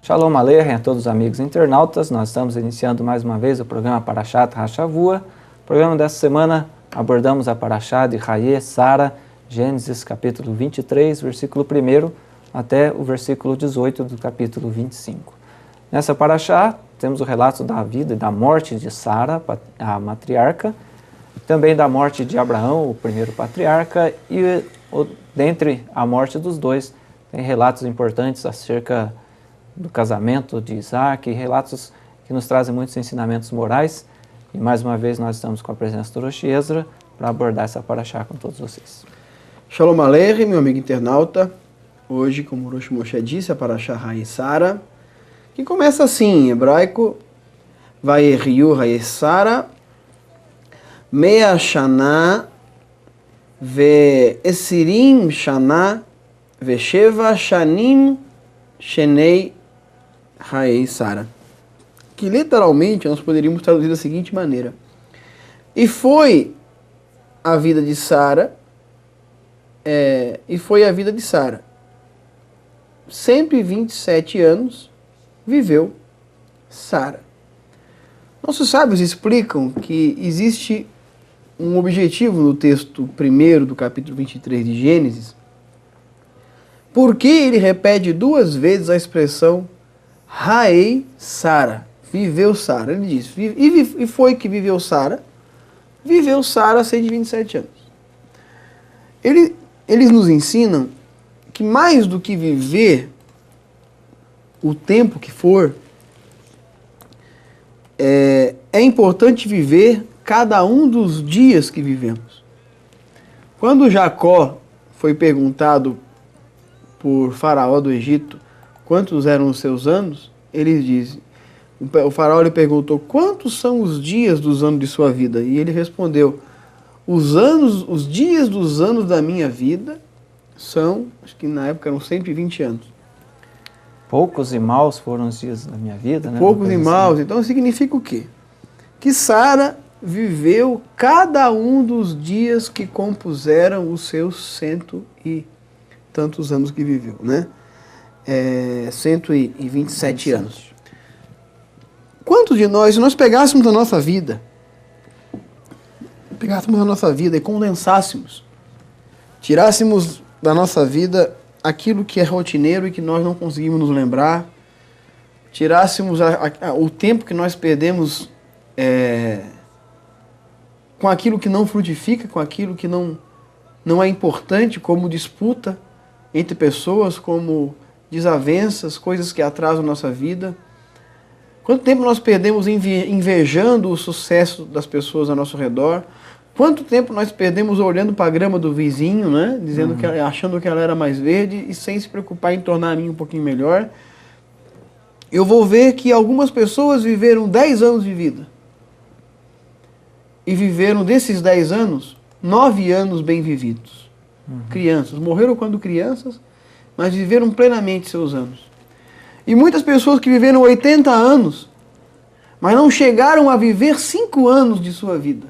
Shalom Aleichem a todos os amigos internautas. Nós estamos iniciando mais uma vez o programa Parashat HaShavua. No programa dessa semana abordamos a Parashá de Hayé Sara, Gênesis capítulo 23, versículo 1 até o versículo 18 do capítulo 25. Nessa Parashá temos o relato da vida e da morte de Sara, a matriarca, também da morte de Abraão, o primeiro patriarca, e dentre a morte dos dois tem relatos importantes acerca do casamento de Isaac, relatos que nos trazem muitos ensinamentos morais. E mais uma vez nós estamos com a presença do Rosh Ezra para abordar essa Parashá com todos vocês. Shalom Aleichem, meu amigo internauta. Hoje, como o Rosh Moshe disse, a Parashá Hayé Sara, que começa assim, em hebraico: Vayeriu Hayé Sara, Mea Shana, Ve'esirim Shana, Ve'sheva Shanim Shenei Hayé Sara. Que literalmente nós poderíamos traduzir da seguinte maneira: e foi a vida de Sara, 127 anos viveu Sara. Nossos sábios explicam que existe um objetivo no texto primeiro do capítulo 23 de Gênesis. Por que ele repete duas vezes a expressão Hayé Sara? Viveu Sara. Ele diz, e foi que viveu Sara? Viveu Sara 127 anos. Eles nos ensinam que mais do que viver o tempo que for, é importante viver cada um dos dias que vivemos. Quando Jacó foi perguntado por Faraó do Egito quantos eram os seus anos, ele diz, o faraó lhe perguntou, quantos são os dias dos anos de sua vida? E ele respondeu, os dias dos anos da minha vida são, acho que na época eram 120 anos. Poucos e maus foram os dias da minha vida, né? Poucos e maus. Então significa o quê? Que Sara viveu cada um dos dias que compuseram os seus 100 e tantos anos que viveu, né? 127 anos. Quantos de nós, se nós pegássemos a nossa vida e condensássemos, tirássemos da nossa vida aquilo que é rotineiro e que nós não conseguimos nos lembrar, tirássemos o tempo que nós perdemos com aquilo que não frutifica, com aquilo que não é importante, como disputa entre pessoas, como desavenças, coisas que atrasam a nossa vida. Quanto tempo nós perdemos invejando o sucesso das pessoas ao nosso redor? Quanto tempo nós perdemos olhando para a grama do vizinho, né? Dizendo achando que ela era mais verde e sem se preocupar em tornar a minha um pouquinho melhor? Eu vou ver que algumas pessoas viveram 10 anos de vida. E viveram desses 10 anos, 9 anos bem vividos. Crianças. Morreram quando crianças, mas viveram plenamente seus anos. E muitas pessoas que viveram 80 anos, mas não chegaram a viver 5 anos de sua vida.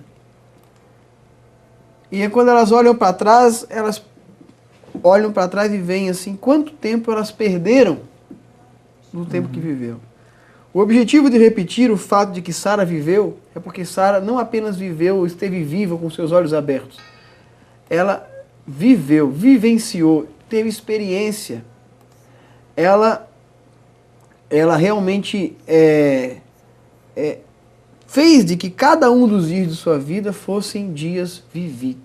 E é quando elas olham para trás e veem assim, quanto tempo elas perderam do tempo que viveu. O objetivo de repetir o fato de que Sara viveu é porque Sara não apenas viveu, esteve viva com seus olhos abertos. Ela viveu, vivenciou, teve experiência. Ela realmente fez de que cada um dos dias de sua vida fossem dias vividos.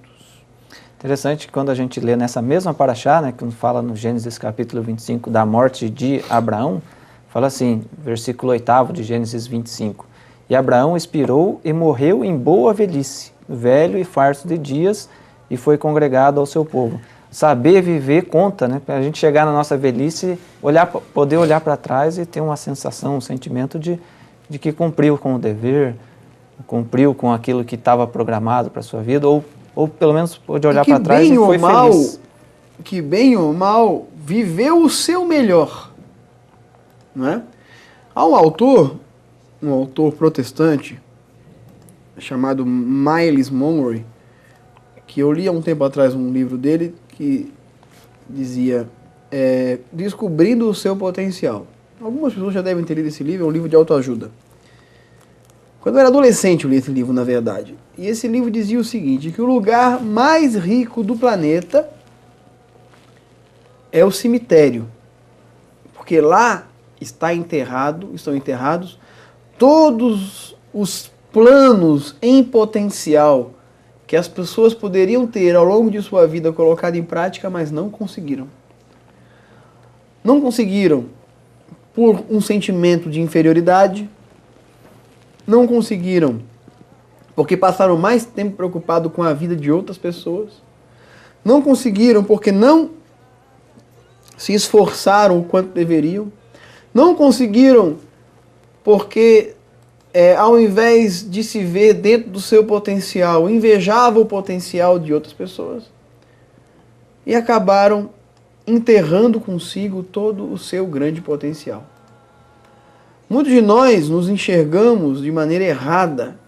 Interessante que quando a gente lê nessa mesma Parashá, né, que fala no Gênesis capítulo 25 da morte de Abraão, fala assim, versículo 8 de Gênesis 25, e Abraão expirou e morreu em boa velhice, velho e farto de dias, e foi congregado ao seu povo. Saber viver conta, né? Para a gente chegar na nossa velhice, poder olhar para trás e ter uma sensação, um sentimento de que cumpriu com o dever, cumpriu com aquilo que estava programado para a sua vida, ou pelo menos pôde olhar para trás e foi feliz. Que bem ou mal, viveu o seu melhor. Não é? Há um autor protestante, chamado Miles Monroe, que eu li há um tempo atrás um livro dele, que dizia, descobrindo o seu potencial. Algumas pessoas já devem ter lido esse livro, é um livro de autoajuda. Quando eu era adolescente eu li esse livro, na verdade. E esse livro dizia o seguinte, que o lugar mais rico do planeta é o cemitério. Porque lá estão enterrados todos os planos em potencial que as pessoas poderiam ter ao longo de sua vida colocado em prática, mas não conseguiram. Não conseguiram por um sentimento de inferioridade, não conseguiram porque passaram mais tempo preocupados com a vida de outras pessoas, não conseguiram porque não se esforçaram o quanto deveriam, não conseguiram porque ao invés de se ver dentro do seu potencial, invejava o potencial de outras pessoas e acabaram enterrando consigo todo o seu grande potencial. Muitos de nós nos enxergamos de maneira errada,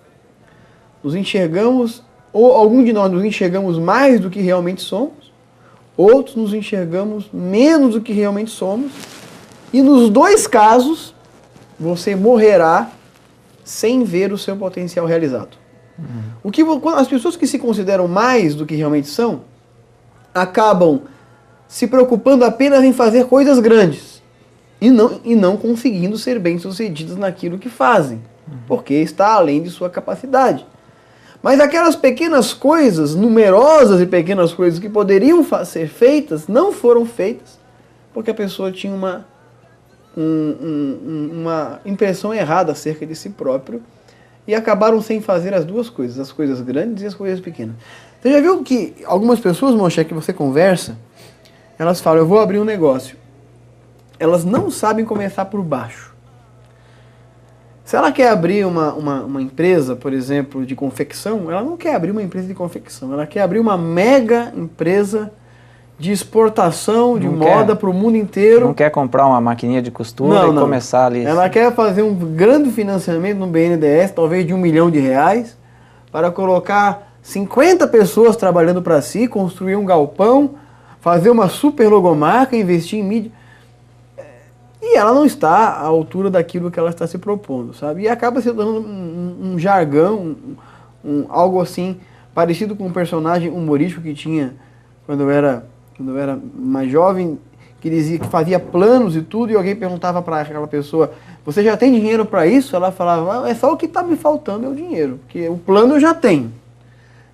ou algum de nós nos enxergamos mais do que realmente somos, outros nos enxergamos menos do que realmente somos, e nos dois casos você morrerá sem ver o seu potencial realizado. As pessoas que se consideram mais do que realmente são, acabam se preocupando apenas em fazer coisas grandes e não conseguindo ser bem-sucedidas naquilo que fazem, porque está além de sua capacidade. Mas aquelas pequenas coisas, numerosas e pequenas coisas que poderiam ser feitas, não foram feitas, porque a pessoa tinha uma impressão errada acerca de si próprio e acabaram sem fazer as duas coisas, as coisas grandes e as coisas pequenas. Você já viu que algumas pessoas, Moshe, que você conversa, elas falam, eu vou abrir um negócio. Elas não sabem começar por baixo. Se ela quer abrir uma empresa, por exemplo, de confecção, ela não quer abrir uma empresa de confecção, ela quer abrir uma mega empresa de exportação de moda para o mundo inteiro. Não quer comprar uma maquininha de costura e começar ali. Ela quer fazer um grande financiamento no BNDES, talvez de R$1 milhão, para colocar 50 pessoas trabalhando para si, construir um galpão, fazer uma super logomarca, investir em mídia. E ela não está à altura daquilo que ela está se propondo, sabe? E acaba se dando um jargão, algo assim, parecido com um personagem humorístico que tinha quando eu era mais jovem, que dizia que fazia planos e tudo, e alguém perguntava para aquela pessoa, você já tem dinheiro para isso? Ela falava, é só o que está me faltando é o dinheiro, porque o plano eu já tenho.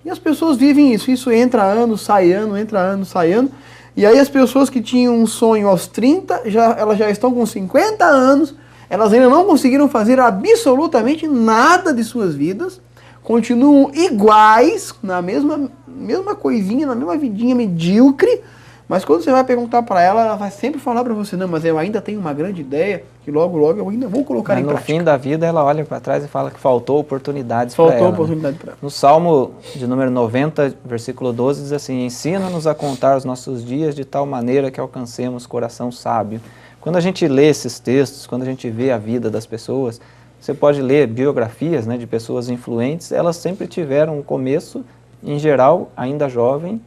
E as pessoas vivem isso entra ano, sai ano, entra ano, sai ano, e aí as pessoas que tinham um sonho aos 30, elas já estão com 50 anos, elas ainda não conseguiram fazer absolutamente nada de suas vidas, continuam iguais, na mesma coisinha, na mesma vidinha medíocre, mas quando você vai perguntar para ela, ela vai sempre falar para você, não, mas eu ainda tenho uma grande ideia, que logo eu ainda vou colocar em prática. No fim da vida ela olha para trás e fala que faltou oportunidades para ela. Faltou oportunidade para ela. No Salmo de número 90, versículo 12, diz assim, ensina-nos a contar os nossos dias de tal maneira que alcancemos coração sábio. Quando a gente lê esses textos, quando a gente vê a vida das pessoas, você pode ler biografias, né, de pessoas influentes, elas sempre tiveram um começo, em geral, ainda jovem,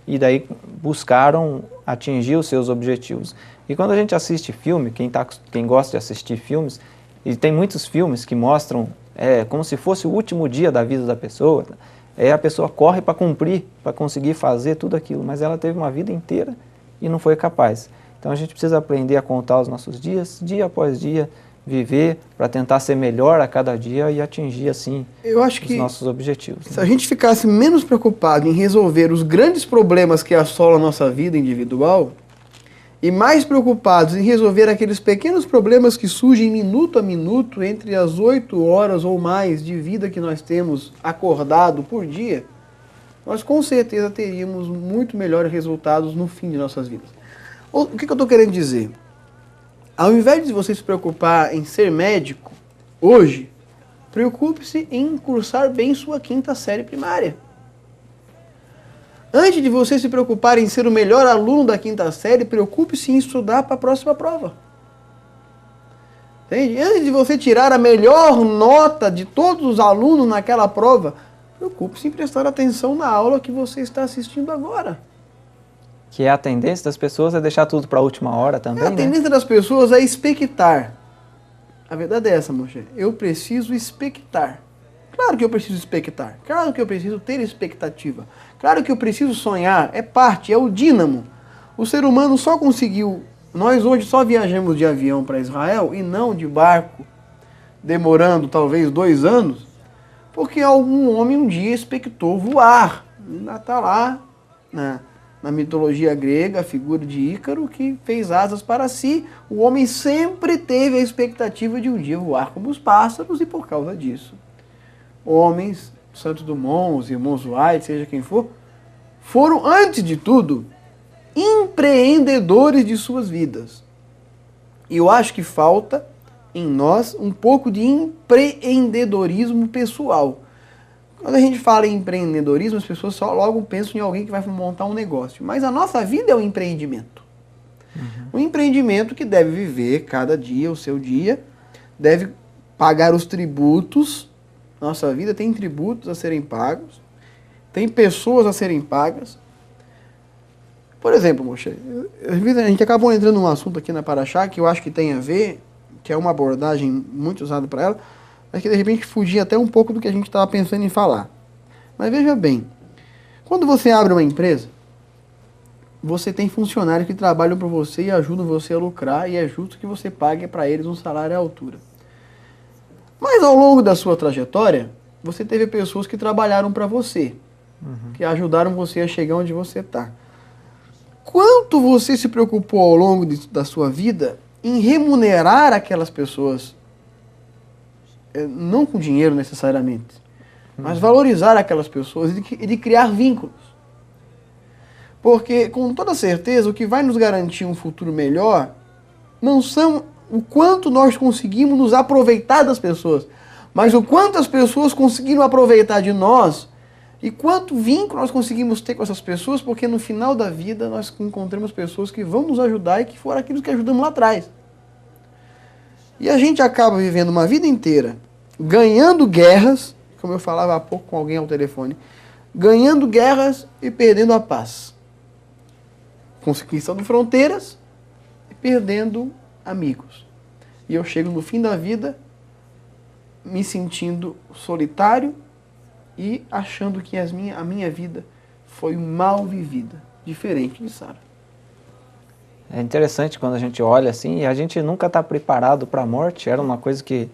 e daí buscaram atingir os seus objetivos. E quando a gente assiste filme, quem gosta de assistir filmes, e tem muitos filmes que mostram como se fosse o último dia da vida da pessoa, a pessoa corre para cumprir, para conseguir fazer tudo aquilo, mas ela teve uma vida inteira e não foi capaz. Então a gente precisa aprender a contar os nossos dias, dia após dia, viver para tentar ser melhor a cada dia e atingir assim os nossos objetivos. Se a gente ficasse menos preocupado em resolver os grandes problemas que assolam a nossa vida individual e mais preocupados em resolver aqueles pequenos problemas que surgem minuto a minuto entre as 8 horas ou mais de vida que nós temos acordado por dia, nós com certeza teríamos muito melhores resultados no fim de nossas vidas. O que eu estou querendo dizer? Ao invés de você se preocupar em ser médico, hoje, preocupe-se em cursar bem sua 5ª série primária. Antes de você se preocupar em ser o melhor aluno da 5ª série, preocupe-se em estudar para a próxima prova. Entende? Antes de você tirar a melhor nota de todos os alunos naquela prova, preocupe-se em prestar atenção na aula que você está assistindo agora. Que é a tendência das pessoas é deixar tudo para a última hora também, A tendência das pessoas é expectar. A verdade é essa, Moshe. Eu preciso expectar. Claro que eu preciso expectar. Claro que eu preciso ter expectativa. Claro que eu preciso sonhar. É parte, é o dínamo. O ser humano só conseguiu... Nós hoje só viajamos de avião para Israel e não de barco, demorando talvez 2 anos, porque algum homem um dia expectou voar. Está lá na mitologia grega, a figura de Ícaro, que fez asas para si. O homem sempre teve a expectativa de um dia voar como os pássaros e por causa disso, homens, Santos Dumont, os irmãos Wright, seja quem for, foram, antes de tudo, empreendedores de suas vidas. E eu acho que falta em nós um pouco de empreendedorismo pessoal. Quando a gente fala em empreendedorismo, as pessoas só logo pensam em alguém que vai montar um negócio. Mas a nossa vida é um empreendimento. Um empreendimento que deve viver cada dia o seu dia, deve pagar os tributos. Nossa vida tem tributos a serem pagos, tem pessoas a serem pagas. Por exemplo, Moshe, a gente acabou entrando num assunto aqui na Paraxá que eu acho que tem a ver, que é uma abordagem muito usada para ela, mas que de repente fugia até um pouco do que a gente estava pensando em falar. Mas veja bem, quando você abre uma empresa, você tem funcionários que trabalham para você e ajudam você a lucrar, e é justo que você pague para eles um salário à altura. Mas ao longo da sua trajetória, você teve pessoas que trabalharam para você, que ajudaram você a chegar onde você está. Quanto você se preocupou ao longo da sua vida em remunerar aquelas pessoas, não com dinheiro necessariamente, mas valorizar aquelas pessoas e de criar vínculos? Porque, com toda certeza, o que vai nos garantir um futuro melhor não são o quanto nós conseguimos nos aproveitar das pessoas, mas o quanto as pessoas conseguiram aproveitar de nós e quanto vínculo nós conseguimos ter com essas pessoas, porque no final da vida nós encontramos pessoas que vão nos ajudar e que foram aqueles que ajudamos lá atrás. E a gente acaba vivendo uma vida inteira ganhando guerras, como eu falava há pouco com alguém ao telefone, ganhando guerras e perdendo a paz, conquistando fronteiras e perdendo amigos. E eu chego no fim da vida me sentindo solitário e achando que a minha vida foi mal vivida, diferente de Sara. É interessante quando a gente olha assim, e a gente nunca está preparado para a morte. Era uma coisa que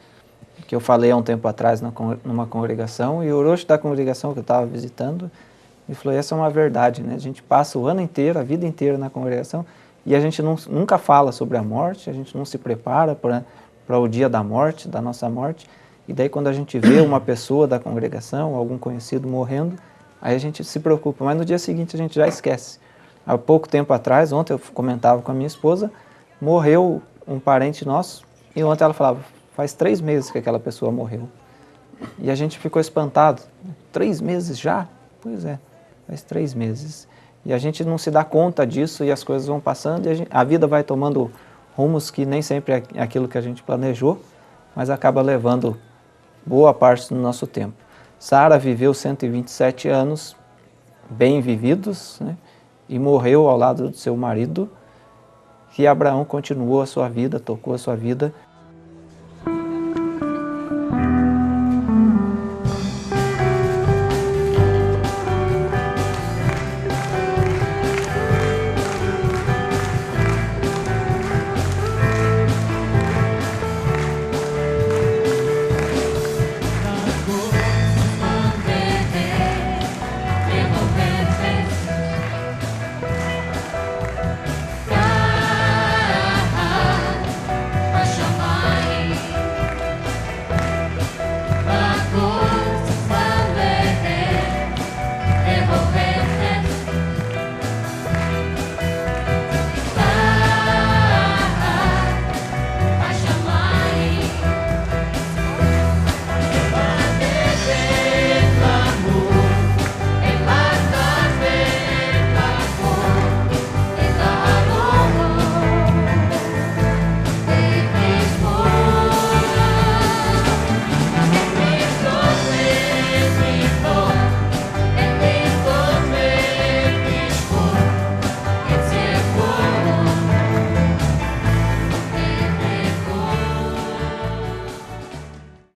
eu falei há um tempo atrás numa congregação, e o Orochi da congregação que eu estava visitando me falou: essa é uma verdade, né? A gente passa o ano inteiro, a vida inteira na congregação, e a gente nunca fala sobre a morte, a gente não se prepara para o dia da morte, da nossa morte. E daí quando a gente vê uma pessoa da congregação, algum conhecido morrendo, aí a gente se preocupa, mas no dia seguinte a gente já esquece. Há pouco tempo atrás, ontem eu comentava com a minha esposa, morreu um parente nosso, e ontem ela falava: faz 3 meses que aquela pessoa morreu. E a gente ficou espantado. 3 meses já? Pois é, faz 3 meses. E a gente não se dá conta disso, e as coisas vão passando, e a vida vai tomando rumos que nem sempre é aquilo que a gente planejou, mas acaba levando boa parte do nosso tempo. Sara viveu 127 anos bem vividos, né? E morreu ao lado do seu marido, e Abraão continuou a sua vida, tocou a sua vida